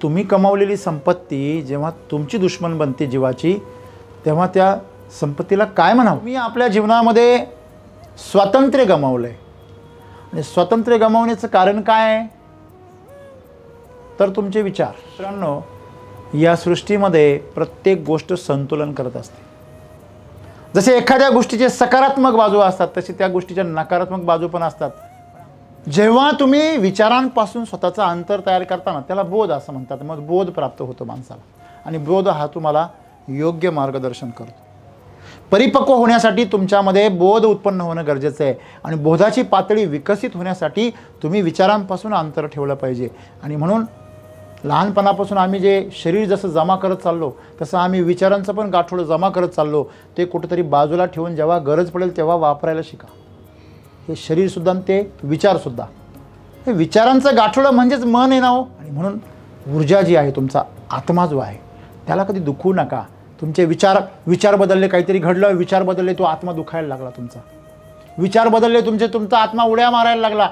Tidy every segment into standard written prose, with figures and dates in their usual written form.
तुम्ही कमावलेली संपत्ती जेव्हा तुमची दुश्मन बनते जीवाची, तेव्हा त्या संपत्तीला काय म्हणावं? मी आपल्या जीवनामध्ये स्वातंत्र्य गमावलं आहे आणि स्वातंत्र्य गमावण्याचं कारण काय आहे? तर तुमचे विचार. मित्रांनो, या सृष्टीमध्ये प्रत्येक गोष्ट संतुलन करत असते. जसे एखाद्या गोष्टीचे सकारात्मक बाजू असतात तसे त्या गोष्टीच्या नकारात्मक बाजू पण असतात. जेव्हा तुम्ही विचारांपासून स्वतःचा अंतर तयार करताना त्याला बोध असं म्हणतात. मग बोध प्राप्त होतो माणसाला आणि बोध हा तुम्हाला योग्य मार्गदर्शन करतो. परिपक्व होण्यासाठी तुमच्यामध्ये बोध उत्पन्न होणं गरजेचं आहे आणि बोधाची पातळी विकसित होण्यासाठी तुम्ही विचारांपासून अंतर ठेवलं पाहिजे. आणि म्हणून लहानपणापासून आम्ही जे शरीर जसं जमा करत चाललो तसं आम्ही विचारांचं पण गाठोडं जमा करत चाललो. ते कुठंतरी बाजूला ठेवून जेव्हा गरज पडेल तेव्हा वापरायला शिका. हे शरीरसुद्धा आणि ते विचारसुद्धा, हे विचारांचं गाठोडं म्हणजेच मन आहे ना हो. आणि म्हणून ऊर्जा जी आहे, तुमचा आत्मा जो आहे, त्याला कधी दुखवू नका. तुमचे विचार बदलले, काहीतरी घडलं, विचार बदलले, तो आत्मा दुखायला लागला. तुमचा विचार बदलले, तुमचा आत्मा उड्या मारायला लागला.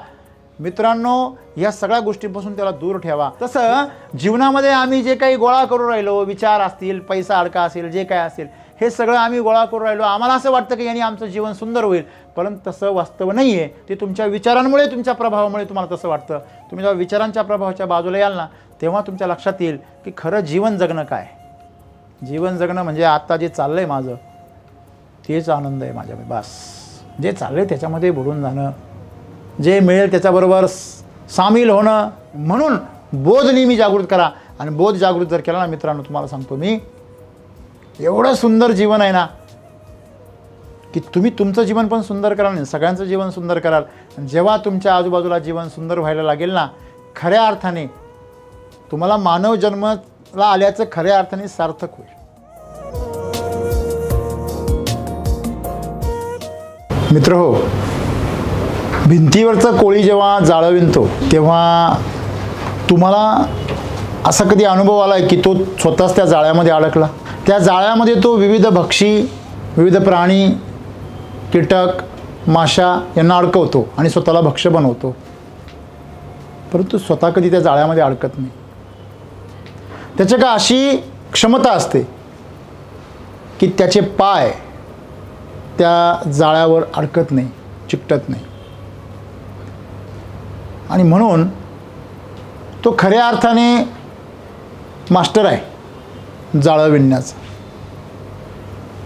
मित्रांनो, या सगळ्या गोष्टींपासून त्याला दूर ठेवा. तसं जीवनामध्ये आम्ही जे काही गोळा करू राहिलो, विचार असतील, पैसा अडका असेल, जे काय असेल, हे सगळं आम्ही गोळा करू राहिलो. आम्हाला असं वाटतं की यांनी आमचं जीवन सुंदर होईल, परंतु तसं वास्तव नाही आहे. ते तुमच्या विचारांमुळे, तुमच्या प्रभावामुळे तुम्हाला तसं वाटतं. तुम्ही जेव्हा विचारांच्या प्रभावाच्या बाजूला याल ना, तेव्हा तुमच्या लक्षात येईल की खरं जीवन जगणं काय. जीवन जगणं म्हणजे आता जे चाललं आहे माझं, तेच आनंद आहे माझ्यामध्ये. बस, जे चाललं आहे त्याच्यामध्ये बुडून जाणं, जे मिळेल त्याच्याबरोबर सामील होणं. म्हणून बोध नेहमी जागृत करा. आणि बोध जागृत जर केला ना मित्रांनो, तुम्हाला सांगतो मी, एवढं सुंदर जीवन आहे ना की तुम्ही तुमचं जीवन पण सुंदर कराल आणि सगळ्यांचं जीवन सुंदर कराल. आणि जेव्हा तुमच्या आजूबाजूला जीवन सुंदर व्हायला लागेल ना, खऱ्या अर्थाने तुम्हाला मानव जन्माला आल्याचं खऱ्या अर्थाने सार्थक होईल. मित्र हो, भिंतीवरचं कोळी जेव्हा जाळं विणतो तेव्हा तुम्हाला असा कधी अनुभव आला आहे की तो स्वतःच त्या जाळ्यामध्ये अडकला? त्या जाळ्यामध्ये तो विविध भक्षी, विविध प्राणी, कीटक, माशा यांना अडकवतो आणि स्वतःला भक्ष्य बनवतो, परंतु स्वतः कधी त्या जाळ्यामध्ये अडकत नाही. त्याच्या का अशी क्षमता असते की त्याचे पाय त्या जाळ्यावर अडकत नाही, चिकटत नाही. आणि म्हणून तो खऱ्या अर्थाने मास्टर आहे जाळं विणण्याचा.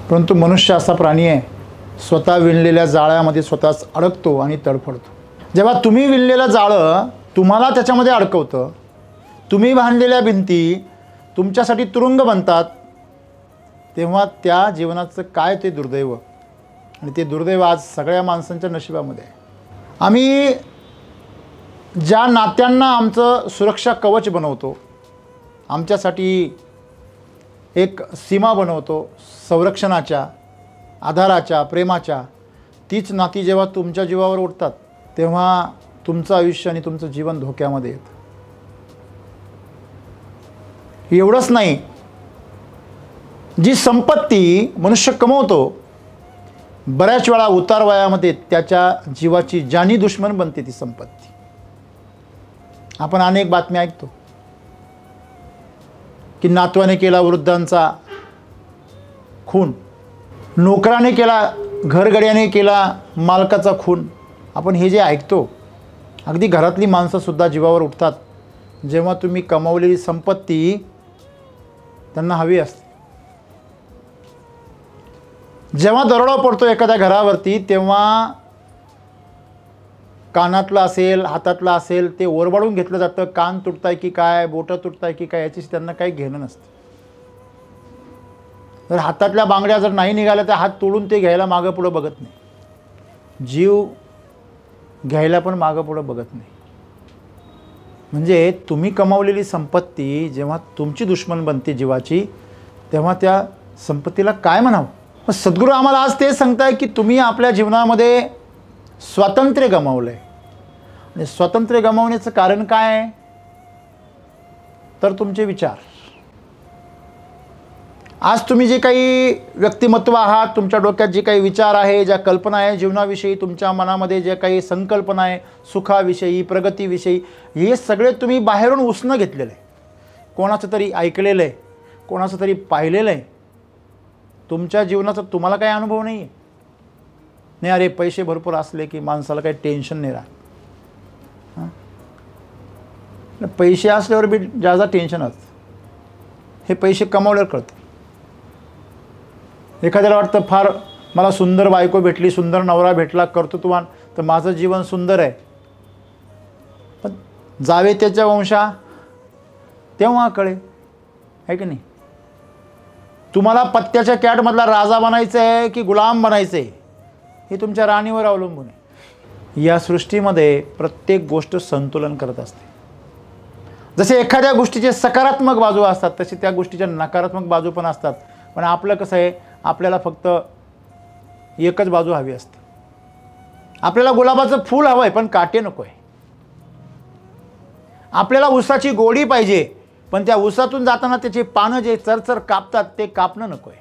परंतु मनुष्य असा प्राणी आहे, स्वतः विणलेल्या जाळ्यामध्ये स्वतःच अडकतो आणि तडफडतो. जेव्हा तुम्ही विणलेलं जाळं तुम्हाला त्याच्यामध्ये अडकवतं, तुम्ही बांधलेल्या भिंती तुमच्यासाठी तुरुंग बनतात, तेव्हा त्या जीवनाचं काय ते दुर्दैव. आणि ते दुर्दैव आज सगळ्या माणसांच्या नशिबामध्ये आहे. आम्ही ज्या नात्यांना आमचं सुरक्षा कवच बनवतो, आमच्यासाठी एक सीमा बनवतो संरक्षणाच्या, आधाराच्या, प्रेमाच्या, तीच नाती जेव्हा तुमच्या जीवावर उठतात तेव्हा तुमचं आयुष्य आणि तुमचं जीवन धोक्यामध्ये येतं. एवढंच नाही, जी संपत्ती मनुष्य कमवतो बऱ्याच वेळा उतार वयामध्ये त्याच्या जीवाची जानी दुश्मन बनते ती संपत्ती. आपण अनेक बातम्या ऐकतो की नातवाने केला वृद्धांचा खून, नोकराने केला, घरगड्याने केला मालकाचा खून. आपण हे जे ऐकतो, अगदी घरातली माणसंसुद्धा जीवावर उठतात जेव्हा तुम्ही कमावलेली संपत्ती त्यांना हवी असते. जेव्हा दरोडा पडतो एखाद्या घरावरती तेव्हा कानातलं असेल, हातातलं असेल, ते ओरबाडून घेतलं जातं. कान तुटताय की काय, बोटं तुटताय की काय, याची त्यांना काही घेणं नसतं. जर हातातल्या बांगड्या जर नाही निघाल्या तर हात तोडून ते घ्यायला मागं पुढं बघत नाही, जीव घ्यायला पण मागं पुढं बघत नाही. म्हणजे तुम्ही कमावलेली संपत्ती जेव्हा तुमची दुश्मन बनते जीवाची, तेव्हा त्या संपत्तीला काय म्हणावं? सद्गुरू आम्हाला आज ते सांगताय की तुम्ही आपल्या जीवनामध्ये स्वातंत्र्य गमावलं आहे. आणि स्वातंत्र्य गमावण्याचं कारण काय आहे? तर तुमचे विचार. आज तुम्ही जे काही व्यक्तिमत्व आहात, तुमच्या डोक्यात जे काही विचार आहे, ज्या कल्पना आहे जीवनाविषयी, तुमच्या मनामध्ये जे काही संकल्पना आहे सुखाविषयी, प्रगतीविषयी, हे सगळे तुम्ही बाहेरून उसणं घेतलेलं आहे. कोणाचं तरी ऐकलेलं आहे, कोणाचं तरी पाहिलेलं आहे. तुमच्या जीवनाचा तुम्हाला काही अनुभव नाही आहे. नाही अरे पैसे भरपूर असले की माणसाला काही टेन्शन नाही राहत. पैसे असल्यावर बी जास्त टेन्शन असतं. हे पैसे कमावल्यावर कळतं. एखाद्याला वाटतं फार मला सुंदर बायको भेटली, सुंदर नवरा भेटला, कर्तृत्ववान, तर माझं जीवन सुंदर आहे. पण जावे त्याच्या वंशा तेव्हा कळे, आहे की नाही? तुम्हाला पत्त्याच्या कॅटमधला राजा बनायचं आहे की गुलाम बनायचं आहे हे तुमच्या राणीवर अवलंबून आहे. या सृष्टीमध्ये प्रत्येक गोष्ट संतुलन करत असते. जसे एखाद्या गोष्टीचे सकारात्मक बाजू असतात तसे त्या गोष्टीच्या नकारात्मक बाजू पण असतात. पण आपलं कसं आहे, आपल्याला फक्त एकच बाजू हवी असते. आपल्याला गुलाबाचं फूल हवं आहे पण काटे नको आहे. आपल्याला ऊसाची गोडी पाहिजे पण त्या ऊसातून जाताना त्याचे पानं जे चरचर कापतात ते कापणं नको आहे.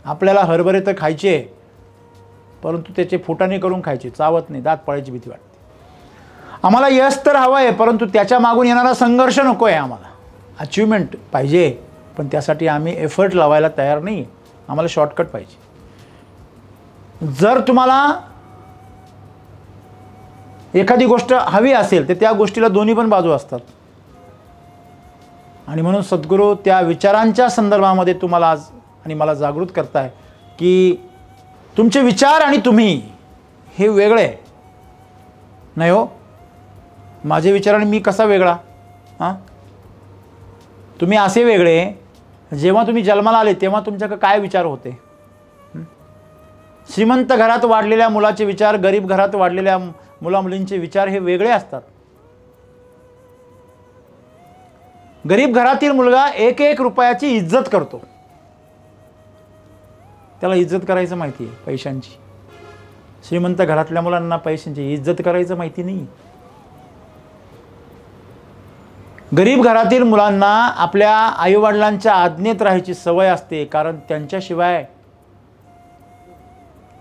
आपल्याला हरभरे तर खायचे परंतु त्याचे फुटाणे करून खायचे, चावत नाही, दात पडायची भीती वाटते. आम्हाला यश तर हवं आहे परंतु त्याच्या मागून येणारा संघर्ष नको आहे. आम्हाला अचिव्हमेंट पाहिजे पण त्यासाठी आम्ही एफर्ट लावायला तयार नाही. आम्हाला शॉर्टकट पाहिजे. जर तुम्हाला एखादी गोष्ट हवी असेल तर त्या गोष्टीला दोन्ही पण बाजू असतात. आणि म्हणून सद्गुरू त्या विचारांच्या संदर्भामध्ये तुम्हाला आज आणि मला जागृत करताय की तुमचे विचार आणि तुम्ही हे वेगळे नाही हो. माझे विचार आणि मी कसा वेगळा? तुम्ही असे वेगळे, जेव्हा तुम्ही जन्माला आले तेव्हा तुमच्याकडे काय विचार होते? श्रीमंत घरात वाढलेल्या मुलाचे विचार, गरीब घरात वाढलेल्या मुलामुलींचे विचार हे वेगळे असतात. गरीब घरातील मुलगा एक एक रुपयाची इज्जत करतो. त्याला इज्जत करायचं माहिती आहे पैशांची. श्रीमंत घरातल्या मुलांना पैशांची इज्जत करायचं माहिती नाही. गरीब घरातील मुलांना आपल्या आईवडिलांच्या आज्ञेत राहायची सवय असते कारण त्यांच्याशिवाय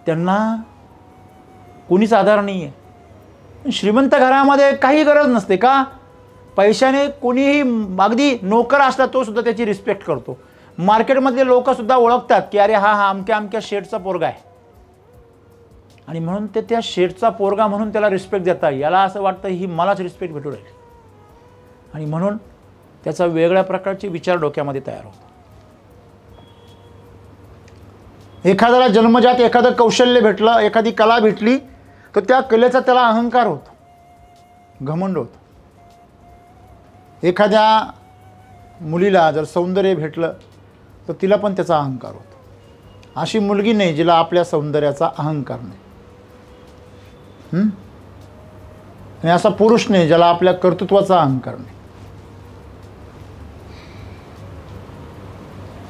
त्यांना कोणीच आधार नाही आहे. श्रीमंत घरामध्ये काही गरज नसते का? पैशाने कोणीही अगदी नोकर असला तो सुद्धा त्याची रिस्पेक्ट करतो. मार्केटमधले लोकसुद्धा ओळखतात की अरे हा अमक्या अमक्या शेठचा पोरगा आहे आणि म्हणून ते त्या शेठचा पोरगा म्हणून त्याला रिस्पेक्ट देतात. याला असं वाटतं ही मलाच रिस्पेक्ट भेटू राहील आणि म्हणून त्याचा वेगळ्या प्रकारचे विचार डोक्यामध्ये तयार होतो. एखाद्याला जन्मजात एखादं कौशल्य भेटलं, एखादी कला भेटली तर त्या कलेचा त्याला अहंकार होतो, घमंड होतो. एखाद्या मुलीला जर सौंदर्य भेटलं तर तिला पण त्याचा अहंकार होतो. अशी मुलगी नाही जिला आपल्या सौंदर्याचा अहंकार नाही. आणि असा पुरुष नाही ज्याला आपल्या कर्तृत्वाचा अहंकार नाही.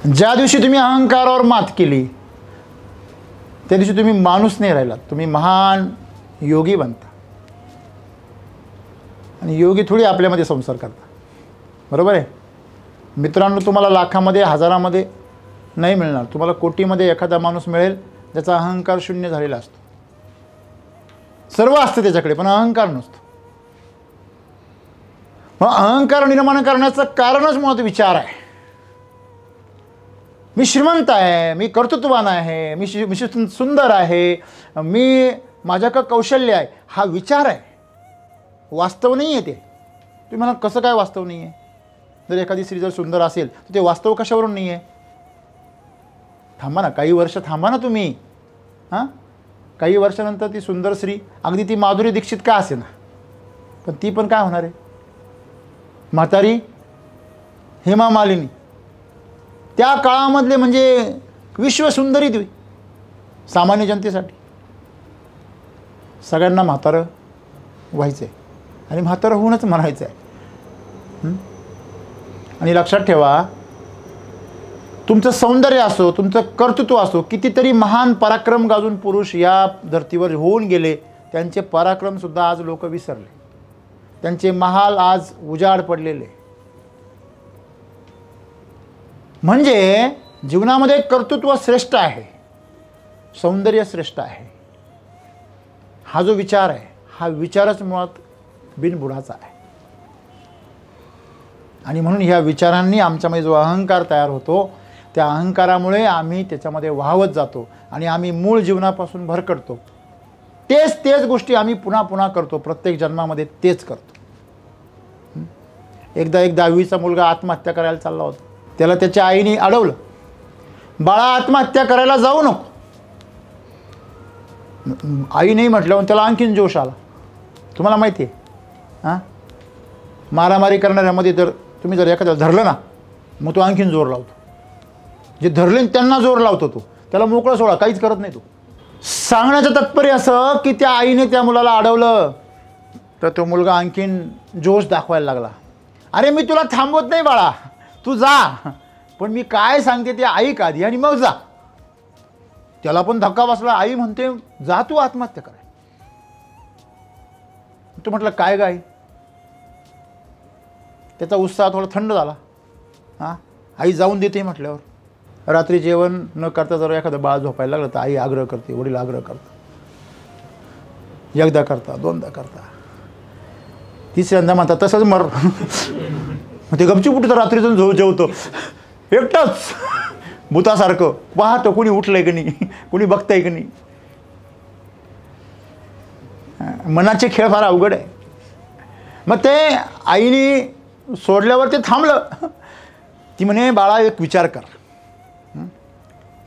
ज्या दिवशी तुम्ही अहंकारावर मात केली त्या दिवशी तुम्ही माणूस नाही राहिलात, तुम्ही महान योगी बनता. आणि योगी थोडी आपल्यामध्ये संसार करता, बरोबर आहे मित्रांनो? तुम्हाला लाखामध्ये हजारामध्ये नाही मिळणार, तुम्हाला कोटीमध्ये एखादा माणूस मिळेल ज्याचा अहंकार शून्य झालेला असतो. सर्व असतं त्याच्याकडे पण अहंकार नसतो. मग अहंकार निर्माण करण्याचं कारणच मुळात विचार आहे. मी श्रीमंत आहे, मी कर्तृत्ववान आहे, मी सुंदर आहे, माझ्याकडे कौशल्य आहे, हा विचार आहे, वास्तव नाही आहे. ते तुम्ही म्हणा कसं काय वास्तव नाही आहे? जर एखादी स्त्री जर सुंदर असेल तर ते वास्तव कशावरून नाही आहे? थांबा ना, काही वर्ष थांबा ना तुम्ही. काही वर्षानंतर ती सुंदर स्त्री, अगदी ती माधुरी दीक्षित का असे ना, पण ती पण काय होणार आहे? म्हातारी हेमा मालिनी. त्या काळामधले म्हणजे विश्वसुंदरी ती सामान्य जनतेसाठी. सगळ्यांना म्हातारं व्हायचं आहे आणि म्हातारं होऊनच म्हणायचं आहे. आणि लक्षात ठेवा, तुमचं सौंदर्य असो, तुमचं कर्तृत्व असो, कितीतरी महान पराक्रम गाजून पुरुष या धर्तीवर होऊन गेले, त्यांचे पराक्रमसुद्धा आज लोक विसरले. त्यांचे महाल आज उजाड पडलेले. म्हणजे जीवनामध्ये कर्तृत्व श्रेष्ठ आहे, सौंदर्य श्रेष्ठ आहे. हा जो विचार आहे, हा विचारच मुळात बिनबुडाचा आहे. आणि म्हणून ह्या विचारांनी आमच्यामध्ये जो अहंकार तयार होतो, त्या अहंकारामुळे आम्ही त्याच्यामध्ये वाहवत जातो आणि आम्ही मूळ जीवनापासून भरकटतो. तेच गोष्टी आम्ही पुन्हा पुन्हा करतो, प्रत्येक जन्मामध्ये तेच करतो. एकदा एक 10वीचा मुलगा आत्महत्या करायला चालला होता. त्याला त्याच्या आईने अडवलं, बाळा आत्महत्या करायला जाऊ नको. आई नाही म्हटल्यावर त्याला आणखीन जोश आला. तुम्हाला माहिती आहे हां, मारामारी करणाऱ्यामध्ये तर तुम्ही जर एखाद्याला धरलं ना, मग तो आणखीन जोर लावतो. जे धरले त्यांना जोर लावतो तो, त्याला मोकळं सोडा, काहीच करत नाही तो. सांगण्याचं तात्पर्य असं की त्या आईने त्या मुलाला अडवलं तर तो मुलगा आणखीन जोश दाखवायला लागला. अरे मी तुला थांबवत नाही बाळा, तू जा, पण मी काय सांगते ते ऐक आधी आणि मग जा. त्याला पण धक्का बसला. आई म्हणते जा तू आत्महत्या कराय. तू म्हटलं काय गाय. त्याचा उत्साह थोडा थंड झाला. हां, आई जाऊन देते म्हटल्यावर. रात्री जेवण न करता जर एखादं बाळ झोपायला लागलं तर आई आग्रह करते, वडील आग्रह करतात. एकदा करता, दोनदा करता, तिसऱ्यांदा म्हणतात तसंच मर. मग ते गपचूप उठतं रात्रीतून जेवतो एकटाच भूतासारखं, पाहतो कुणी उठलंय की नाही, कुणी बघतंय की नाही. मनाचे खेळ फार अवघड आहे. मग ते आईने सोडल्यावर ते थांबलं. ती म्हणे बाळा एक विचार कर.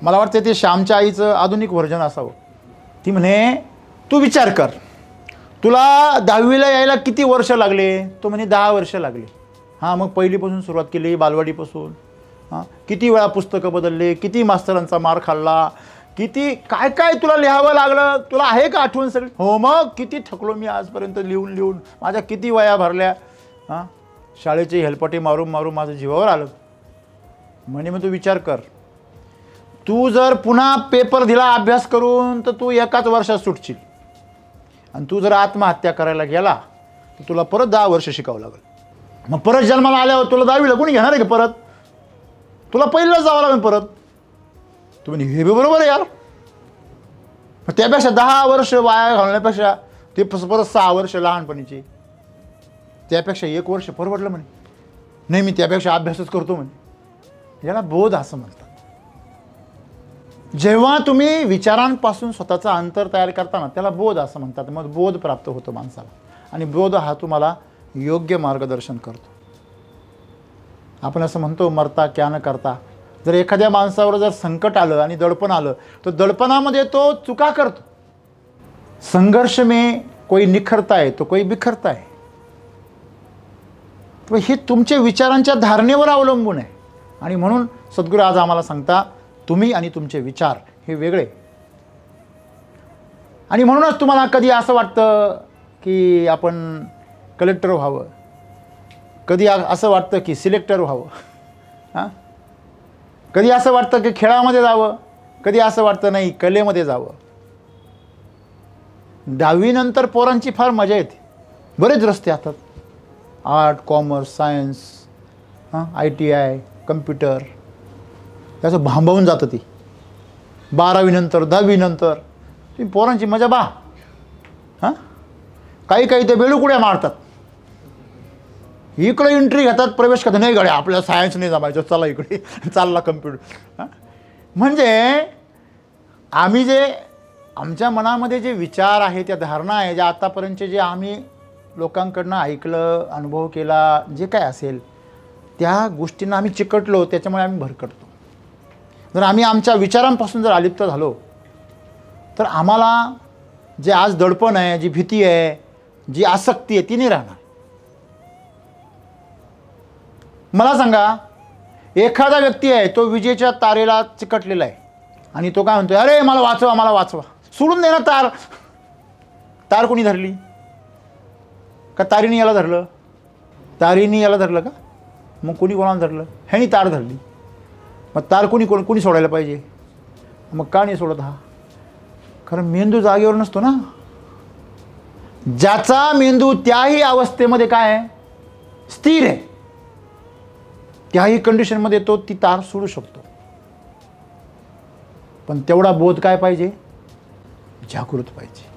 मला वाटतं ते श्यामच्या आईचं आधुनिक व्हर्जन असावं. ती म्हणे तू विचार कर, तुला 10वीला यायला किती वर्ष लागले. तो म्हणे 10 वर्ष लागले. हां, मग पहिलीपासून सुरुवात केली, बालवाडीपासून. हां, किती वेळा पुस्तकं बदलले, किती मास्तरांचा मार खाल्ला, किती काय काय तुला लिहावं लागलं. तुला आहे का आठवण सगळी. हो, मग किती थकलो मी आजपर्यंत लिहून लिहून, माझ्या किती वया भरल्या. हां, शाळेचे हेलपटे मारून मारून माझं जीवावर आलं. म्हणे मग तू विचार कर, तू जर पुन्हा पेपर दिला अभ्यास करून तर तू एकाच वर्षात सुटशील, आणि तू जर आत्महत्या करायला गेला तर तुला परत 10 वर्ष शिकावं लागेल. मग परत जन्माला आल्यावर तुला 10वीला कोणी घेणार आहे का परत. तुला पहिल्याच जावं लागेल परत. तू म्हणे हे बरोबर आहे यार. मग त्यापेक्षा 10 वर्ष वाया घालण्यापेक्षा ते परत 6 वर्ष लहानपणीची, त्यापेक्षा 1 वर्ष परवडलं म्हणे. नाही मी त्यापेक्षा अभ्यासच करतो म्हणे. याला बोध असं म्हणतात. जेव्हा तुम्ही विचारांपासून स्वतःचा अंतर तयार करताना त्याला बोध असं म्हणतात. मग बोध प्राप्त होतो माणसाला, आणि बोध हा तुम्हाला योग्य मार्गदर्शन करतो. आपण असं म्हणतो मरता क्या न करता. जर एखाद्या माणसावर जर संकट आलं आणि दडपण आलं तर दडपणामध्ये तो चुका करतो. संघर्ष में कोई निखरता है तो कोई बिखरता है. तर हे तुमच्या विचारांच्या धारणेवर अवलंबून आहे. आणि म्हणून सद्गुरू आज आम्हाला सांगता तुम्ही आणि तुमचे विचार हे वेगळे. आणि म्हणूनच तुम्हाला कधी असं वाटतं की आपण कलेक्टर व्हावं, कधी असं वाटतं की सिलेक्टर व्हावं. हां, कधी असं वाटतं की खेळामध्ये जावं, कधी असं वाटतं नाही कलेमध्ये जावं. 10वी नंतर पोरांची फार मजा येते. बरेच रस्ते असतात, art, commerce, science, ITI, computer, त्याचं भांबावून जातं ती. 12वी नंतर 10वी नंतर ती पोरांची मजा बा. हां, काही काही ते बेडूकुड्या मारतात, इकडे एंट्री घेतात, प्रवेश करतात. नाही गड्या आपल्याला सायन्स नाही जमायचं, चला इकडे, चालला कम्प्युटर. हां, म्हणजे आम्ही जे आमच्या मनामध्ये जे विचार आहे, त्या धारणा आहे, ज्या आतापर्यंतचे जे आम्ही लोकांकडनं ऐकलं, अनुभव केला, जे काय असेल त्या गोष्टींना आम्ही चिकटलो, त्याच्यामुळे आम्ही भरकटतो. जर आम्ही आमच्या विचारांपासून जर अलिप्त झालो तर आम्हाला जे आज दडपण आहे, जी भीती आहे, जी आसक्ती आहे ती नाही राहणार. मला सांगा, एखादा व्यक्ती आहे तो विजेच्या तारेला चिकटलेला आहे आणि तो काय म्हणतोय, अरे मला वाचवा, मला वाचवा. सोडून दे ना तार. तार कोणी धरली का? तारीने याला धरलं. तारीने याला धरलं का? मग कोणी कोणाला धरलं? ह्यानी तार धरली. मग तार कोणी सोडायला पाहिजे. मग का नाही सोडत हा? कारण मेंदू जागेवर नसतो ना. ज्याचा मेंदू त्याही अवस्थेमध्ये काय आहे, स्थिर आहे, त्याही कंडिशनमध्ये तो ती तार सोडू शकतो. पण तेवढा बोध काय पाहिजे, जागृत पाहिजे.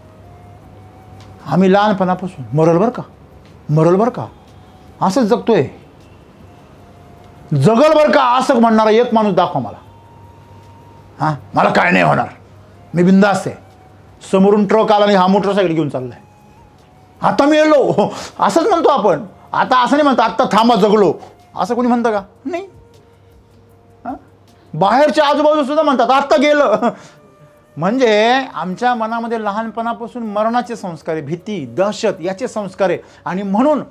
आम्ही लहानपणापासून मरल बरं का, मरल बरं का असंच जगतोय. जगल बरं का असं म्हणणारा एक माणूस दाखवा मला. हां, मला काय नाही होणार, मी बिंदास आहे. समोरून ट्रक आला आणि हा मोटरसायकल घेऊन चाललाय, आता मी येलो असंच म्हणतो आपण. आता असं नाही म्हणतो आत्ता थांबा जगलो, असं कोणी म्हणतं का? नाही. बाहेरच्या आजूबाजू सुद्धा म्हणतात आत्ता गेलं. म्हणजे आमच्या मनामध्ये लहानपणापासून मरणाचे संस्कार आहे, भीती, दहशत याचे संस्कार आहे. आणि म्हणून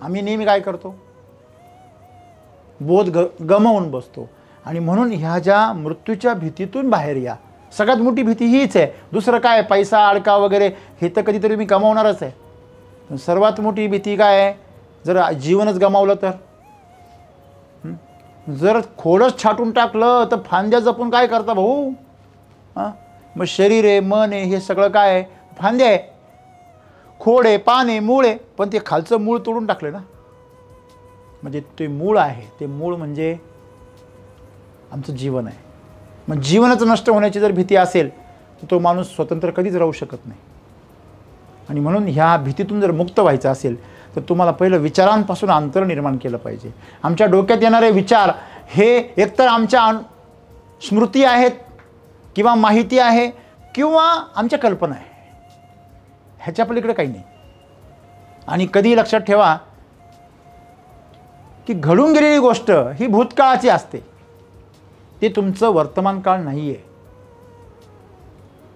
आम्ही नेहमी काय करतो, बोध गमावून बसतो. आणि म्हणून ह्या ज्या मृत्यूच्या भीतीतून बाहेर या. सगळ्यात मोठी भीती हीच आहे, दुसरं काय, पैसा अडका वगैरे हे तर कधीतरी मी गमावणारच आहे. पण सर्वात मोठी भीती काय आहे, जर जीवनच गमावलं तर, जर खोडच छाटून टाकलं तर फांद्या जपून काय करता भाऊ? हां, मग शरीर आहे, मन आहे, हे सगळं काय आहे? फांद्या आहे, खोड आहे, पान आहे, मूळ आहे. पण ते खालचं मूळ तोडून टाकलं ना, म्हणजे ते मूळ आहे, ते मूळ म्हणजे आमचं जीवन आहे. मग जीवनच नष्ट होण्याची जर भीती असेल तर तो माणूस स्वतंत्र कधीच राहू शकत नाही. आणि म्हणून ह्या भीतीतून जर मुक्त व्हायचं असेल तर तुम्हाला पहिलं विचारांपासून अंतर निर्माण केलं पाहिजे. आमच्या डोक्यात येणारे विचार हे एकतर आमच्या स्मृती आहेत किंवा माहिती आहे किंवा आमच्या कल्पना आहे, ह्याच्या पलीकडे काही नाही. आणि कधीही लक्षात ठेवा की घडून गेलेली गोष्ट ही भूतकाळाची असते, ते तुमचं वर्तमान काळ नाही आहे.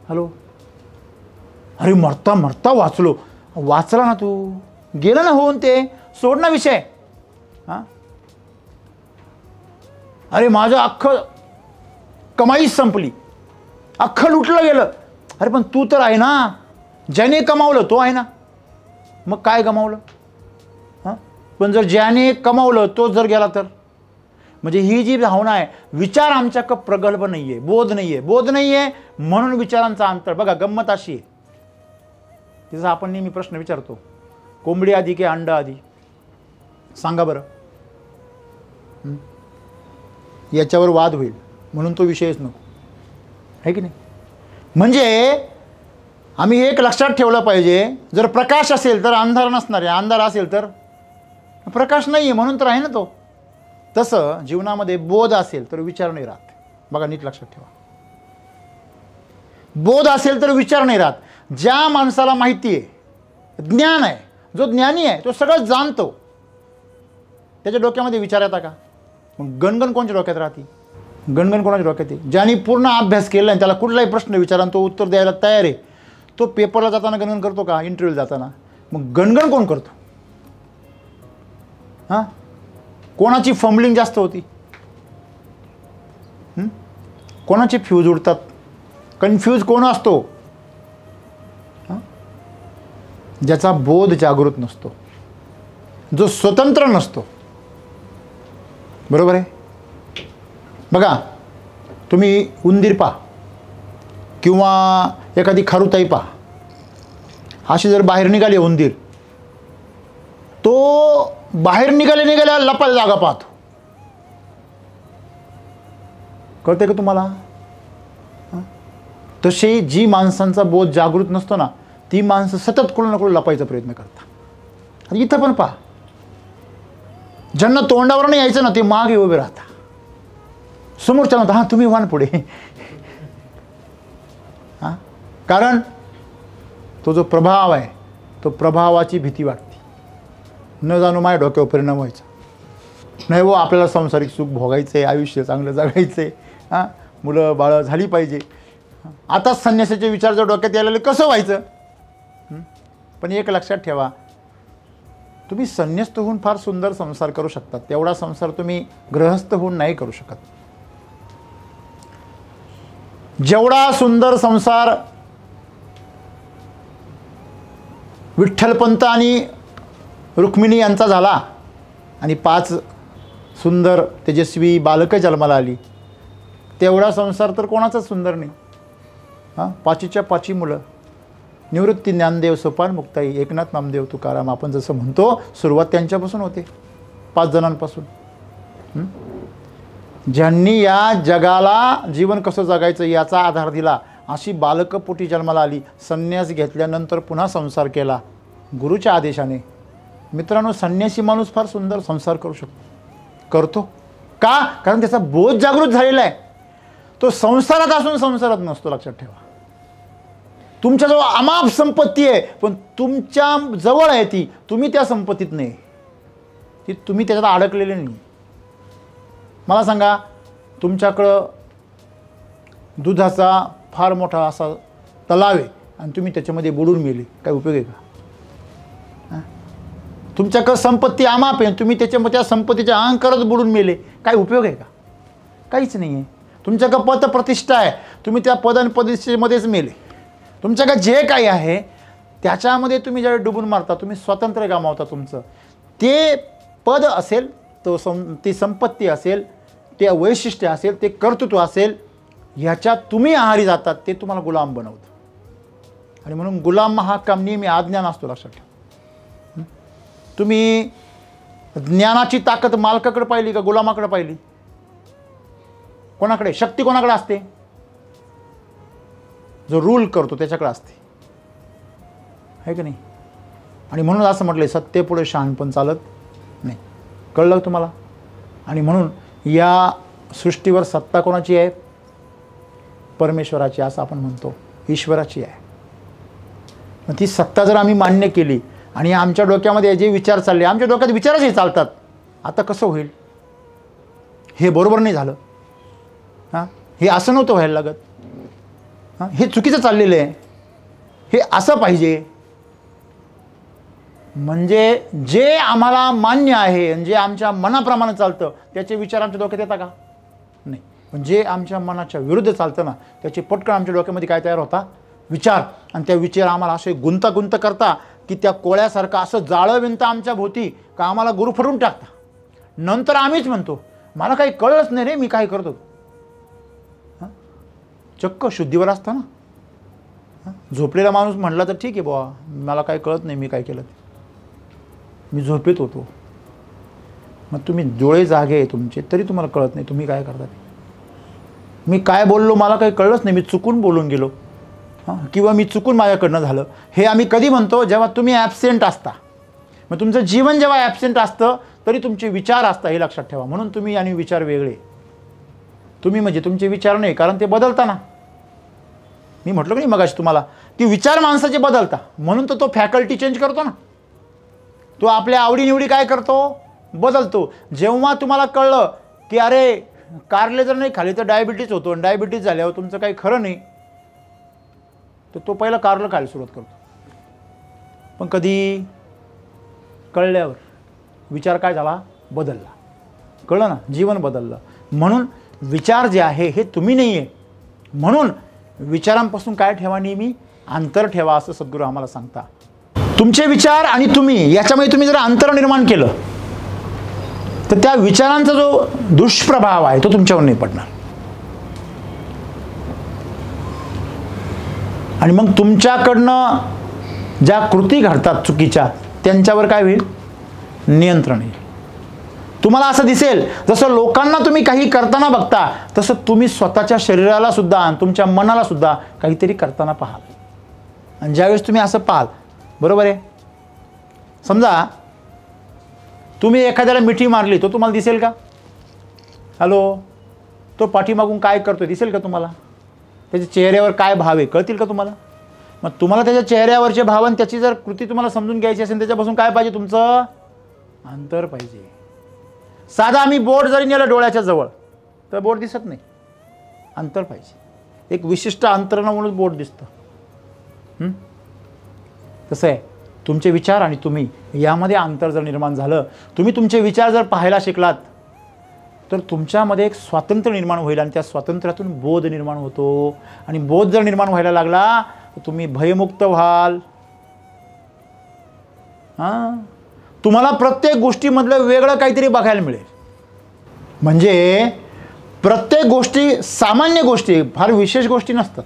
हॅलो, अरे मरता मरता वाचलो, वाचला ना तू, गेलं ना होऊन, ते सोड ना विषय. हां, अरे माझं अख्खं कमाईच संपली, अख्खं लुटलं गेलं. अरे पण तू तर आहे ना, ज्याने कमावलं तो आहे ना, मग काय गमावलं? हां, पण जर ज्याने कमावलं तो जर गेला तर, म्हणजे ही जी भावना आहे, विचार आमच्याकडं प्रगल्भ नाही आहे, बोध नाही आहे. बोध नाही आहे म्हणून विचारांचा अंतर. बघा गंमत अशी आहे, तिचा आपण नेहमी प्रश्न विचारतो, कोंबडी आधी की अंडा आधी? सांगा बरं. याच्यावर वाद होईल म्हणून तो विषयच नको, आहे की नाही? म्हणजे आम्ही एक लक्षात ठेवलं पाहिजे, जर प्रकाश असेल तर अंधार नसणार आहे, अंधार असेल तर प्रकाश नाही आहे म्हणून तर आहे ना तो. तसं जीवनामध्ये बोध असेल तर विचार नाही राहत. बघा नीट लक्षात ठेवा, बोध असेल तर विचार नाही राहत. ज्या माणसाला माहिती आहे, ज्ञान आहे, जो ज्ञानी आहे तो सगळं जाणतो, त्याच्या डोक्यामध्ये विचार येता का? मग गणगण कोणच्या डोक्यात राहते? गणगण कोणाच्या डोक्यात आहे? ज्याने पूर्ण अभ्यास केला आणि त्याला कुठलाही प्रश्न विचारा तो उत्तर द्यायला तयार आहे, तो पेपरला जाताना गणगण करतो का? इंटरव्ह्यूला जाताना? मग गणगण कोण करतो? हां, कोणाची फंबलिंग जास्त होती? कोणाचे फ्यूज उडतात? कन्फ्यूज कोण असतो? ज्याचा बोध जागृत नसतो, जो स्वतंत्र नसतो. बरोबर आहे? बघा तुम्ही उंदीर पहा किंवा एखादी खारुताई पहा, अशी जर बाहेर निघाली उंदीर, तो बाहेर निघाल्या लपायला जागा पाहतो. कळते का तुम्हाला? तशी जी माणसांचा बोध जागृत नसतो ना, ती माणसं सतत कुठं ना कुठं लपायचा प्रयत्न करतात. आणि इथं पण पहा, ज्यांना तोंडावर नाही यायचं ना ते मागे उभे राहतात, समोरच्या म्हणतात हां तुम्ही वान पुढे. हां, कारण तो जो प्रभाव आहे, तो प्रभावाची भीती वाटते. न जाणू माझ्या डोक्यावर परिणाम व्हायचा नाही हो, आपल्याला सांसारिक सुख भोगायचं आहे, आयुष्य चांगलं जगायचं आहे, हां मुलं बाळं झाली पाहिजे. आताच संन्यासाचे विचार जर डोक्यात यायला कसं व्हायचं? पण एक लक्षात ठेवा, तुम्ही संन्यस्त होऊन फार सुंदर संसार करू शकता, तेवढा संसार तुम्ही गृहस्थ होऊन नाही करू शकत. जेवढा सुंदर संसार विठ्ठलपंत आणि रुक्मिणी यांचा झाला आणि 5 सुंदर तेजस्वी बालकं जन्माला आली, तेवढा संसार तर कोणाचाच सुंदर नाही. हां, 5च्या 5 मुलं, निवृत्ती, ज्ञानदेव, सोपान, मुक्ताई, एकनाथ, नामदेव, तुकाराम. आपण जसं म्हणतो सुरुवात त्यांच्यापासून होते, 5 जणांपासून. ज्यांनी या जगाला जीवन कसं जगायचं याचा आधार दिला, अशी बालकं पोटी जन्माला आली. संन्यास घेतल्यानंतर पुन्हा संसार केला गुरुच्या आदेशाने. मित्रांनो, संन्यासी माणूस फार सुंदर संसार करू शकतो. करतो का? कारण त्याचा बोध जागृत झालेला आहे. तो संसारात असून संसारात नसतो, लक्षात ठेवा. तुमच्याजवळ अमाप संपत्ती आहे, पण तुमच्या जवळ आहे ती, तुम्ही त्या संपत्तीत नाही, ती तुम्ही त्याच्यात अडकलेले नाही. मला सांगा, तुमच्याकडं दुधाचा फार मोठा असा तलाव आहे आणि तुम्ही त्याच्यामध्ये बुडून मेले, काय उपयोग आहे का? तुमच्याकडं संपत्ती अमाप आहे, तुम्ही त्या संपत्तीच्या अहंकारात बुडून मेले, काय उपयोग आहे का? काहीच नाही आहे. तुमच्याकडं पद प्रतिष्ठा आहे, तुम्ही त्या पद आणि प्रतिष्ठेमध्येच मेले. तुमच्याकडे जे काही आहे त्याच्यामध्ये तुम्ही ज्यावेळी डुबून मारता, तुम्ही स्वातंत्र्य गमावता. तुमचं ते पद असेल, ती संपत्ती असेल, ते वैशिष्ट्य असेल, ते कर्तृत्व असेल, ह्याच्यात तुम्ही आहारी जातात, ते तुम्हाला गुलाम बनवतं. आणि म्हणून गुलाम हा काम नेहमी आज्ञा नसतो, लक्षात ठेवा. तुम्ही ज्ञानाची ताकद मालकाकडे पाहिली का गुलामाकडे पाहिली? कोणाकडे शक्ती कोणाकडे असते? जो रूल करतो त्याच्याकडे असते, आहे की नाही? आणि म्हणून असं म्हटलं, सत्तेपुढे शहाणपण चालत नाही. कळलं तुम्हाला? आणि म्हणून या सृष्टीवर सत्ता कोणाची आहे? परमेश्वराची, असं आपण म्हणतो, ईश्वराची आहे. मग ती सत्ता जर आम्ही मान्य केली आणि आमच्या डोक्यामध्ये जे विचार चालले, आमच्या डोक्यात विचारच हे चालतात, आता कसं होईल? हे बरोबर नाही झालं, हे असं नव्हतं व्हायला लागत, हे चुकीचं चाललेलं आहे, हे असं पाहिजे. म्हणजे जे आम्हाला मान्य आहे आणि जे आमच्या मनाप्रमाणे चालतं त्याचे विचार आमच्या डोक्यात येतात का? नाही. पण जे आमच्या मनाच्या विरुद्ध चालतं ना, त्याचे पटकन आमच्या डोक्यामध्ये काय तयार होता? विचार. आणि त्या विचार आम्हाला असे गुंतागुंत करता की त्या कोळ्यासारखं असं जाळं विणतं आमच्या भोवती का आम्हाला गुरफटून टाकता. नंतर आम्हीच म्हणतो, मला काही कळलंच नाही रे, मी काय करतो. चक्क शुद्धीवर असतं ना. झोपलेला माणूस म्हटला तर ठीक आहे बुवा, मला काय कळत नाही मी काय केलं ते, मी झोपेत होतो. मग तुम्ही डोळे जागे आहे तुमचे, तरी तुम्हाला कळत नाही तुम्ही काय करता. मी काय बोललो मला काही कळलंच नाही, मी चुकून बोलून गेलो, किंवा मी चुकून माझ्याकडनं झालं. हे आम्ही कधी म्हणतो? जेव्हा तुम्ही ॲबसेंट असता. मग तुमचं जीवन जेव्हा ॲबसेंट असतं तरी तुमचे विचार असतात, हे लक्षात ठेवा. म्हणून तुम्ही आणि विचार वेगळे. तुम्ही म्हणजे तुमचे विचार नाही, कारण ते बदलताना. मी म्हटलं की नाही मगाशी तुम्हाला की विचार माणसाचे बदलता, म्हणून तो फॅकल्टी चेंज करतो ना. तो आपल्या आवडीनिवडी काय करतो? बदलतो. जेव्हा तुम्हाला कळलं की अरे कारले जर नाही खाली तर डायबिटीज होतो, आणि डायबिटीज झाल्यावर तुमचं काही खरं नाही, तर तो पहिला कारलं खायला सुरुवात करतो. पण कधी कळल्यावर विचार काय झाला? बदलला. कळलं ना? जीवन बदललं. म्हणून विचार जे आहे हे तुम्ही नाही आहे. म्हणून विचारांपासून काय ठेवा? नेहमी अंतर ठेवा, असं सद्गुरू आम्हाला सांगता. तुमचे विचार आणि तुम्ही याच्यामध्ये तुम्ही जर अंतर निर्माण केलं तर त्या विचारांचा जो दुष्प्रभाव आहे तो तुमच्यावर नाही पडणार. आणि मग तुमच्याकडनं ज्या कृती घडतात चुकीच्या, त्यांच्यावर काय होईल? नियंत्रण येईल. तुम्हाला असं दिसेल जसं लोकांना तुम्ही काही करताना बघता, तसं तुम्ही स्वतःच्या शरीराला सुद्धा आणि तुमच्या मनाला सुद्धा काहीतरी करताना पाहाल. आणि ज्यावेळेस तुम्ही असं पाहाल, बरोबर आहे, समजा तुम्ही एखाद्याला मिठी मारली, तो तुम्हाला दिसेल का? हॅलो, तो पाठीमागून काय करतोय दिसेल का तुम्हाला? त्याच्या चेहऱ्यावर काय भाव आहे कळतील का तुम्हाला? मग तुम्हाला त्याच्या चेहऱ्यावरचे भाव आणि त्याची जर कृती तुम्हाला समजून घ्यायची असेल, त्याच्यापासून काय पाहिजे? तुमचं अंतर पाहिजे. साधा आम्ही बोट जरी नेलं डोळ्याच्या जवळ तर बोट दिसत नाही, अंतर पाहिजे. एक विशिष्ट अंतरामुळे बोट दिसतं. तसं आहे तुमचे विचार आणि तुम्ही यामध्ये अंतर जर निर्माण झालं, तुम्ही तुमचे विचार जर पाहायला शिकलात, तर तुमच्यामध्ये एक स्वातंत्र्य निर्माण होईल आणि त्या स्वातंत्र्यातून बोध निर्माण होतो. आणि बोध जर निर्माण व्हायला लागला तर तुम्ही भयमुक्त व्हाल. तुम्हाला प्रत्येक गोष्टीमधलं वेगळं काहीतरी बघायला मिळेल. म्हणजे प्रत्येक गोष्टी सामान्य गोष्टी, फार विशेष गोष्टी नसतात,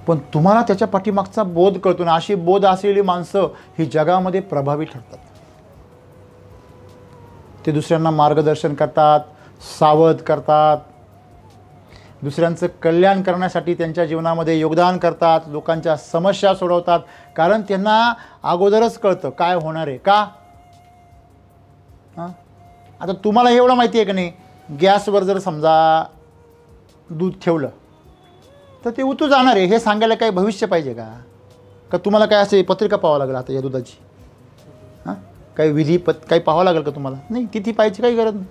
पण तुम्हाला त्याच्या पाठीमागचा बोध कळतो ना. अशी बोध असलेली माणसं ही जगामध्ये प्रभावी ठरतात. ते दुसऱ्यांना मार्गदर्शन करतात, सावध करतात, दुसऱ्यांचं कल्याण करण्यासाठी त्यांच्या जीवनामध्ये योगदान करतात, लोकांच्या समस्या सोडवतात. कारण त्यांना अगोदरच कळतं काय होणार आहे. का? आता तुम्हाला एवढं माहिती आहे का नाही, गॅसवर जर समजा दूध ठेवलं तर ते उतू जाणार आहे, हे सांगायला काही भविष्य पाहिजे का तुम्हाला काय असे पत्रिका पाहावं लागेल आता या दुधाची? हां, काही विधी काही पाहावं लागेल का तुम्हाला? नाही, तिथी पाहायची काही गरज नाही.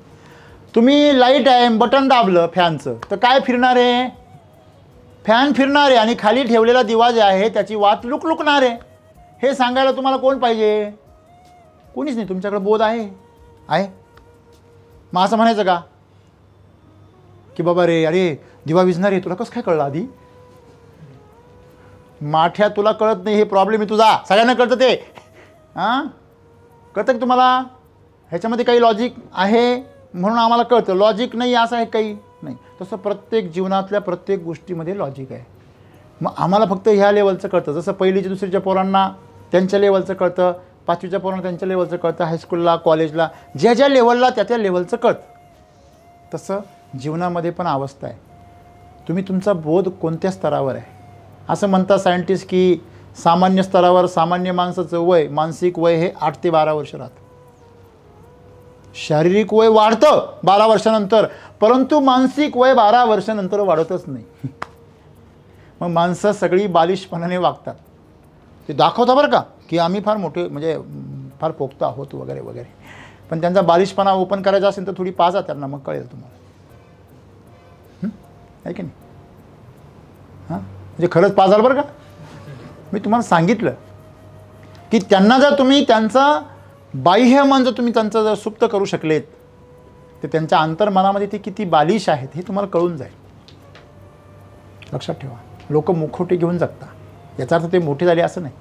तुम्ही लाईट आहे, बटन दाबलं फॅनचं तर काय फिरणार आहे? फॅन फिरणार आहे आणि खाली ठेवलेला दिवा जे आहे त्याची वात लुकलुकणार आहे. हे सांगायला तुम्हाला कोण पाहिजे? कोणीच नाही. तुमच्याकडे बोध आहे मग असं म्हणायचं का की बाबा रे, अरे दिवा विझणार आहे, तुला कसं काय कळलं आधी? माठ्या तुला कळत नाही, हे प्रॉब्लेम आहे तुझा. सगळ्यांना कळतं ते. हां, कळतं की तुम्हाला? ह्याच्यामध्ये काही लॉजिक आहे म्हणून आम्हाला कळतं, लॉजिक नाही असं आहे काही नाही. तसं प्रत्येक जीवनातल्या प्रत्येक गोष्टीमध्ये लॉजिक आहे. मग आम्हाला फक्त ह्या लेवलचं कळतं. जसं पहिलीच्या दुसरीच्या पोरांना त्यांच्या लेवलचं कळतं, पाचवीच्या पोरांना त्यांच्या लेवलचं कळतं, हायस्कूलला कॉलेजला ज्या ज्या लेवलला त्या लेवलचं कळतं. तसं जीवनामध्ये पण अवस्था आहे. तुम्ही तुमचा बोध कोणत्या स्तरावर आहे? असं म्हणतात सायंटिस्ट की सामान्य स्तरावर सामान्य माणसाचं वय, मानसिक वय हे 8 ते 12 वर्ष राहतं. शारीरिक वय वाढतं 12 वर्षानंतर, परंतु मानसिक वय 12 वर्षानंतर वाढतच नाही. मग माणसं सगळी बालिशपणाने वागतात. ते दाखवतात बरं का की आम्ही फार मोठे म्हणजे फार पोक्त आहोत वगैरे वगैरे, पण त्यांचा बालिशपणा ओपन करायचा असेल तर थोडी पाजा त्यांना, मग कळेल तुम्हाला. आहे की नाही? हां, म्हणजे खरंच पाजाल बरं का. मी तुम्हाला सांगितलं की त्यांना जर तुम्ही त्यांचा बाह्य मन जर तुम्ही त्यांचं जर सुप्त करू शकलेत तर त्यांच्या अंतर्मनामध्ये ते किती बालिश आहेत हे तुम्हाला कळून जाईल. लक्षात ठेवा, लोक मुखवटे घेऊन जगतात याचा अर्थ ते मोठे झाले असं नाही.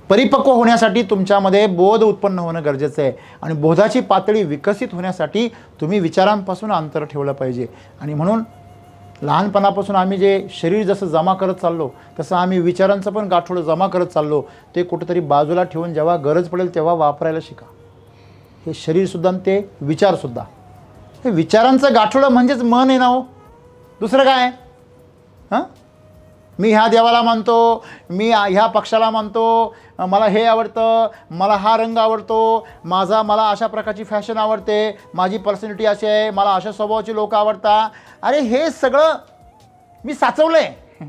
परिपक्व होण्यासाठी तुमच्यामध्ये बोध उत्पन्न होणं गरजेचं आहे आणि बोधाची पातळी विकसित होण्यासाठी तुम्ही विचारांपासून अंतर ठेवलं पाहिजे. आणि म्हणून लहानपणापासून आम्ही जे शरीर जसं जमा करत चाललो तसं आम्ही विचारांचं पण गाठोडं जमा करत चाललो. ते कुठंतरी बाजूला ठेवून जेव्हा गरज पडेल तेव्हा वापरायला शिका. हे शरीरसुद्धा आणि ते विचारसुद्धा, हे विचारांचं गाठोडं म्हणजेच मन आहे ना हो, दुसरं काय आहे? हां, मी ह्या देवाला मानतो, मी ह्या पक्षाला मानतो, मला हे आवडतं, मला हा रंग आवडतो, मला अशा प्रकारची फॅशन आवडते, माझी पर्सनॅलिटी अशी आहे, मला अशा स्वभावाची लोक आवडतात. अरे हे सगळं मी साचवलं आहे.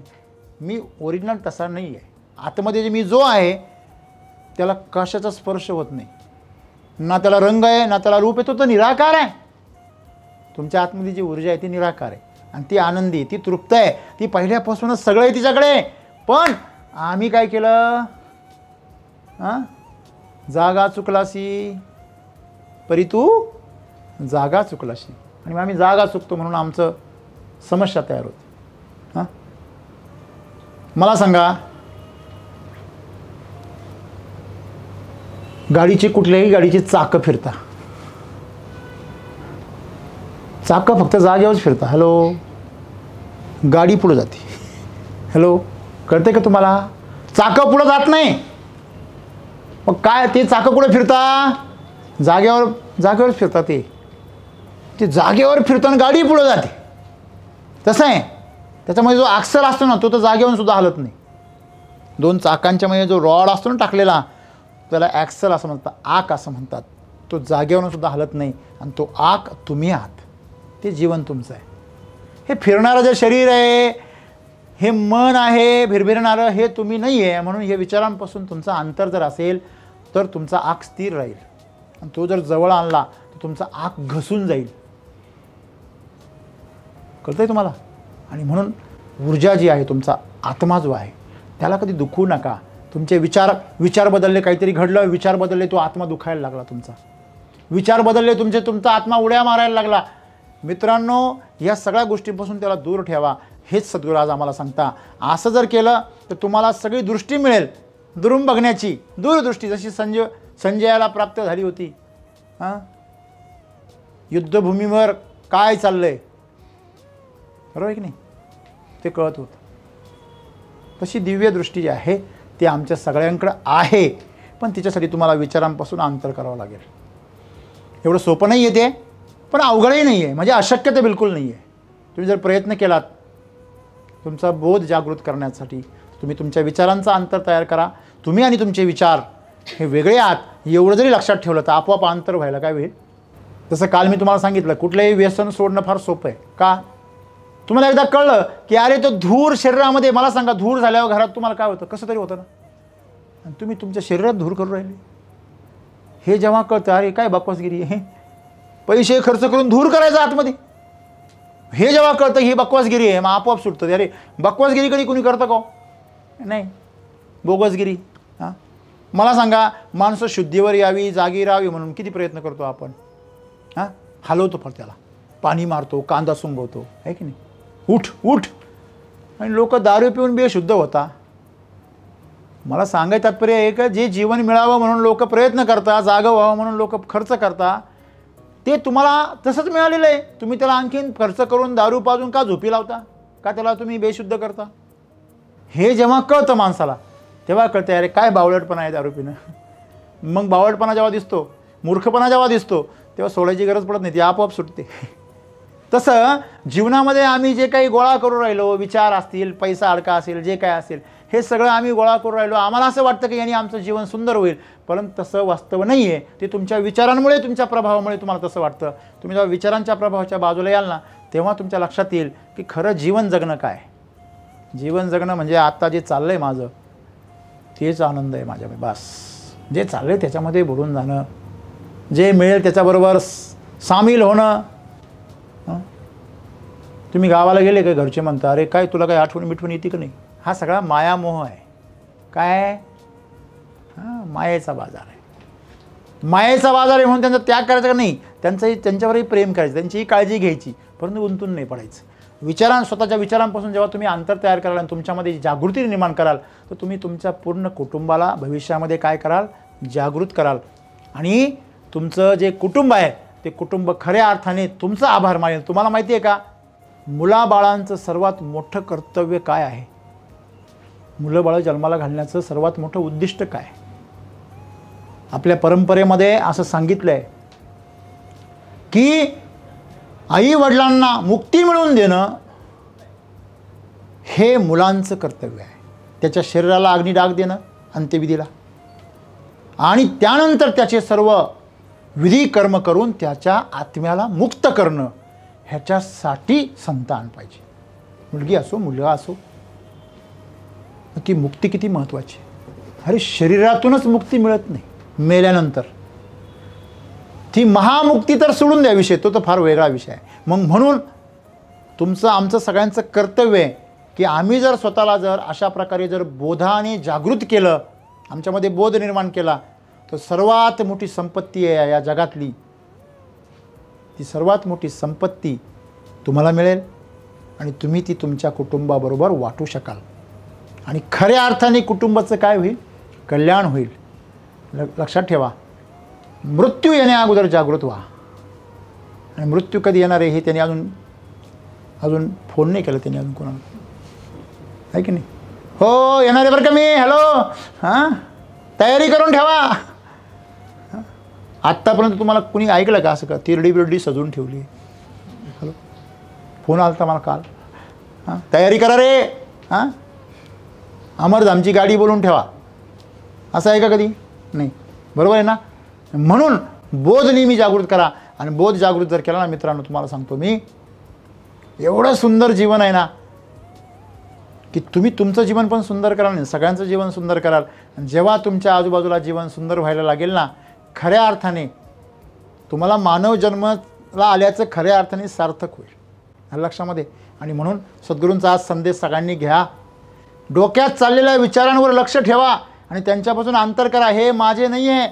मी ओरिजिनल तसा नाही आहे. आतमध्ये जे मी जो आहे त्याला कशाचा स्पर्श होत नाही, ना त्याला रंग आहे ना त्याला रूप आहे. तो निराकार आहे. तुमच्या आतमध्ये जी ऊर्जा आहे ती निराकार आहे आणि ती आनंदी, ती तृप्त आहे, ती पहिल्यापासूनच सगळं आहे तिच्याकडे. पण आम्ही काय केलं? हां, जागा चुकलासी परी तू जागा चुकलाशी. आणि मग आम्ही जागा चुकतो म्हणून आमचं समस्या तयार होते. हां, मला सांगा, गाडीची कुठल्याही गाडीची चाकं फिरता, चाकं फक्त जागेवरच फिरता. हॅलो, गाडी पुढं जाते. हॅलो, कळते का तुम्हाला? चाकं पुढं जात नाही. मग काय ते चाकं कुठं फिरता? जागेवर फिरतात. ते जागेवर फिरताना गाडी पुढं जाते. तसं आहे. त्याच्यामध्ये जो ॲक्सल असतो ना तो तर जागेवरून सुद्धा हलत नाही. 2 चाकांच्या मध्ये जो रॉड असतो ना टाकलेला त्याला ॲक्सल असं म्हणतात, आक असं म्हणतात. तो जागेवरून सुद्धा हलत नाही आणि तो आक तुम्ही आहात. ते जीवन तुमचं आहे. हे फिरणारं जे शरीर आहे, हे मन आहे भिरभिरणारं, हे तुम्ही नाही आहे. म्हणून हे विचारांपासून तुमचा अंतर जर असेल तर तुमचा आक स्थिर राहील आणि तो जर जवळ आणला तर तुमचा आक घसून जाईल. कळतंय तुम्हाला? आणि म्हणून ऊर्जा जी आहे, तुमचा आत्मा जो आहे त्याला कधी दुखवू नका. तुमचे विचार बदलले, काहीतरी घडलं, विचार बदलले, तो आत्मा दुखायला लागला. तुमचा विचार बदलले, तुमचा आत्मा उड्या मारायला लागला. मित्रांनो, या सगळ्या गोष्टींपासून त्याला दूर ठेवा. हेच सद्गुरू आज आम्हाला सांगता. असं जर केलं तर तुम्हाला सगळी दृष्टी मिळेल, दुरून बघण्याची दूरदृष्टी, जशी संजयाला प्राप्त झाली होती. हां, युद्धभूमीवर काय चाललंय, बरोबर आहे की नाही, ते कळत होतं. तशी दिव्य दृष्टी जी आहे ती आमच्या सगळ्यांकडे आहे, पण तिच्यासाठी तुम्हाला विचारांपासून अंतर करावं लागेल. एवढं सोपं नाही आहे ते, पण अवघडही नाही आहे, म्हणजे अशक्य ते बिलकुल नाही आहे. तुम्ही जर प्रयत्न केलात तुमचा बोध जागृत करण्यासाठी, तुम्ही तुमच्या विचारांचा अंतर तयार करा. तुम्ही आणि तुमचे विचार हे वेगळे आहात एवढं जरी लक्षात ठेवलं तर आपोआप अंतर व्हायला काय होईल? जसं काल मी तुम्हाला सांगितलं, कुठलंही व्यसन सोडणं फार सोपं आहे. का? तुम्हाला एकदा कळलं की अरे तो धूर शरीरामध्ये, मला सांगा, धूर झाल्यावर घरात तुम्हाला काय होतं? कसं तरी होतं ना. आणि तुम्ही तुमच्या शरीरात धूर करून राहिले. हे जेव्हा कळतं, अरे काय बकवासगिरी आहे, पैसे खर्च करून धूर करायचं आतमध्ये, हे जेव्हा कळतं ही बकवासगिरी आहे, मग आपोआप सुटतं. अरे बकवासगिरी कधी कुणी करतं का? नाही, बोगसगिरी. हां, मला सांगा, माणसं शुद्धीवर यावी, जागी राहावी म्हणून किती प्रयत्न करतो आपण. हां, हलवतो फक्त त्याला, पाणी मारतो, कांदा सुंगवतो, आहे की नाही, उठ उठ. आणि लोक दारू पिऊन बेशुद्ध होता. मला सांगायचं तात्पर्य आहे का, जे जीवन मिळावं म्हणून लोक प्रयत्न करतात, जागं व्हावं म्हणून लोक खर्च करता, ते तुम्हाला तसंच मिळालेलं आहे. तुम्ही त्याला आणखीन खर्च करून दारू पाजून का झोपी लावता? का त्याला तुम्ही बेशुद्ध करता? हे जेव्हा कळतं माणसाला, तेव्हा कळतं अरे काय बावळटपणा आहे दारू पिणं. मग बावळटपणा जेव्हा दिसतो, मूर्खपणा जेव्हा दिसतो, तेव्हा सोडायची गरज पडत नाही, ती आपोआप सुटते. तसं जीवनामध्ये आम्ही जे काही गोळा करू राहिलो, विचार असतील, पैसा अडका असेल, जे काय असेल, हे सगळं आम्ही गोळा करू राहिलो. आम्हाला असं वाटतं की यांनी आमचं जीवन सुंदर होईल, परंतु तसं वास्तव नाही आहे. ते तुमच्या विचारांमुळे, तुमच्या प्रभावामुळे तुम्हाला तसं वाटतं. तुम्ही जेव्हा विचारांच्या प्रभावाच्या बाजूला याल ना, तेव्हा तुमच्या लक्षात येईल की खरं जीवन जगणं काय. जीवन जगणं म्हणजे आत्ता जे चाललं आहे माझं, तेच आनंद आहे माझ्यामध्ये. बस, जे चाललं आहे त्याच्यामध्ये बुडून जाणं, जे मिळेल त्याच्याबरोबर सामील होणं. तुम्ही गावाला गेले का, घरचे म्हणता अरे काय तुला काय आठवण मिठवण येते का नाही? हा सगळा मायामोह आहे. काय? हां, मायेचा बाजार आहे. मायेचा बाजार आहे म्हणून त्यांचा त्याग करायचा का नाही, त्यांच्यावरही प्रेम करायचं, त्यांचीही काळजी घ्यायची, परंतु गुंतून नाही पडायचं. स्वतःच्या विचारांपासून जेव्हा तुम्ही अंतर तयार कराल आणि तुमच्यामध्ये जागृती निर्माण कराल, तर तुम्ही तुमच्या पूर्ण कुटुंबाला भविष्यामध्ये काय कराल? जागृत कराल. आणि तुमचं जे कुटुंब आहे, ते कुटुंब खऱ्या अर्थाने तुमचा आभार मानेल. तुम्हाला माहिती आहे का, मुलाबाळांचं सर्वात मोठं कर्तव्य काय आहे? मुलं बाळं जन्माला घालण्याचं सर्वात मोठं उद्दिष्ट काय? आपल्या परंपरेमध्ये असं सांगितलं आहे की आई वडिलांना मुक्ती मिळवून देणं हे मुलांचं कर्तव्य आहे. त्याच्या शरीराला अग्निडाग देणं अंत्यविधीला, आणि त्यानंतर त्याचे सर्व विधी कर्म करून त्याच्या आत्म्याला मुक्त करणं, ह्याच्यासाठी संतान पाहिजे. मुलगी असो मुलगा असो, ती मुक्ती किती महत्त्वाची. अरे शरीरातूनच मुक्ती मिळत नाही, मेल्यानंतर ती महामुक्ती तर सोडून द्या विषय, तो तर फार वेगळा विषय आहे. मग म्हणून तुमचं आमचं सगळ्यांचं कर्तव्य आहे की आम्ही जर स्वतःला जर अशा प्रकारे जर बोधाने जागृत केलं, आमच्यामध्ये बोध निर्माण केला, तर सर्वात मोठी संपत्ती आहे या जगातली, ती सर्वात मोठी संपत्ती तुम्हाला मिळेल आणि तुम्ही ती तुमच्या कुटुंबाबरोबर वाटू शकाल. आणि खऱ्या अर्थाने कुटुंबाचं काय होईल? कल्याण होईल. लक्षात ठेवा, मृत्यू येण्या अगोदर जागृत व्हा. आणि मृत्यू कधी येणार आहे हे त्यांनी अजून फोन नाही केला त्यांनी अजून कोणाला, आहे की नाही? हो येणार आहे बरं का मी, हॅलो, हां तयारी करून ठेवा. आत्तापर्यंत तुम्हाला कुणी ऐकलं का असं का तिरडी बिरडी सजवून ठेवली? हॅलो, फोन आला होता मला काल. हां तयारी करा रे. हां अमरधामची गाडी बोलून ठेवा. असं आहे का कधी? नाही, बरोबर आहे ना? म्हणून बोध नेहमी जागृत करा. आणि बोध जागृत जर केला ना मित्रांनो, तुम्हाला सांगतो मी, एवढं सुंदर जीवन आहे ना की तुम्ही तुमचं जीवन पण सुंदर कराल आणि सगळ्यांचं जीवन सुंदर कराल. आणि जेव्हा तुमच्या आजूबाजूला जीवन सुंदर व्हायला लागेल ना, खऱ्या अर्थाने तुम्हाला मानव जन्माला आल्याचं खऱ्या अर्थाने सार्थक होईल. लक्षामध्ये. आणि म्हणून सद्गुरूंचा आज संदेश सगळ्यांनी घ्या. डोक्यात चाललेल्या विचारांवर लक्ष ठेवा आणि त्यांच्यापासून अंतर करा. हे माझे नाही आहे,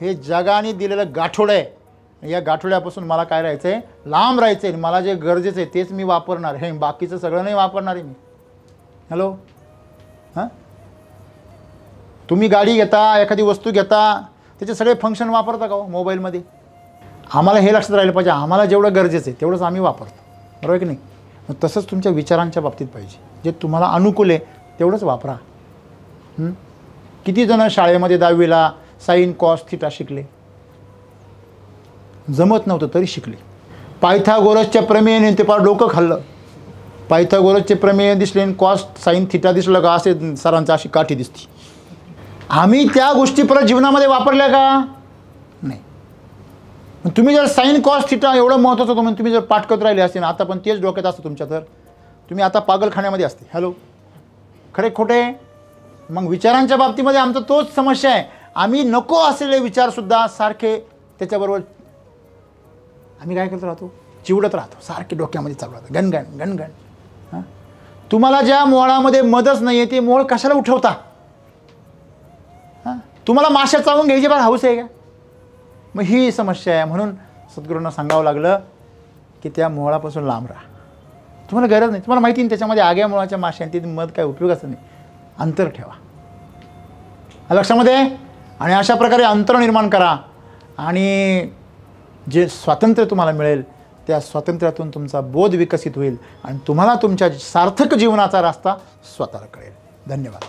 हे जगाने दिलेलं गाठोडं आहे. या गाठोड्यापासून मला काय राहायचं आहे? लांब राहायचं आहे. मला जे गरजेचं आहे तेच मी वापरणार, हे बाकीचं सगळं नाही वापरणार आहे मी. हॅलो, हां तुम्ही गाडी घेता, एखादी वस्तू घेता, त्याचे सगळे फंक्शन वापरता का हो मोबाईलमध्ये? आम्हाला हे लक्षात राहिलं पाहिजे, आम्हाला जेवढं गरजेचं आहे तेवढंच आम्ही वापरतो, बरोबर की नाही? मग तसंच तुमच्या विचारांच्या बाबतीत पाहिजे. जे तुम्हाला अनुकूल आहे तेवढंच वापरा. किती जण शाळेमध्ये 10वीला साईन कॉस थिटा शिकले? जमत नव्हतं तरी शिकले. पायथागोरसच्या प्रमेयाने ते फार डोकं खाल्लं. पायथागोरसचे प्रमेय दिसले आणि कॉस साईन थिटा दिसलं का असे सरांचं अशी काठी दिसती. आम्ही त्या गोष्टी परत जीवनामध्ये वापरल्या का? नाही. तुम्ही जर साईन कॉस थिटा एवढं महत्त्वाचं होतं म्हणून तुम्ही जर पाठ करत राहिले असते ना, आता पण तेच डोक्यात असतं तुमच्या, तर तुम्ही आता पागलखान्यामध्ये असते. हॅलो, खरे खोटे? मग विचारांच्या बाबतीमध्ये आमचा तोच समस्या आहे. आम्ही नको असलेले विचारसुद्धा सारखे त्याच्याबरोबर आम्ही काय करत राहतो, चिवडत राहतो, सारखे डोक्यामध्ये चालू राहतं, गणगण गणगण. हां, तुम्हाला ज्या मोळामध्ये मदच नाही आहे ते मोळ कशाला उठवता? हां, तुम्हाला माश्या चावून घ्यायची फार हौस आहे का? मग ही समस्या आहे. म्हणून सद्गुरूंना सांगावं लागलं की त्या मोळापासून लांब राहा. तुम्हाला गरज नाही. तुम्हाला माहिती नाही त्याच्यामध्ये आग्या मोळाच्या माश्यांची मध काय उपयोगाचं नाही. अंतर ठेवा लक्षामध्ये. आणि अशा प्रकारे अंतर निर्माण करा आणि जे स्वातंत्र्य तुम्हाला मिळेल त्या स्वातंत्र्यातून तुमचा बोध विकसित होईल आणि तुम्हाला तुमच्या सार्थक जीवनाचा रस्ता स्वतःला कळेल. धन्यवाद.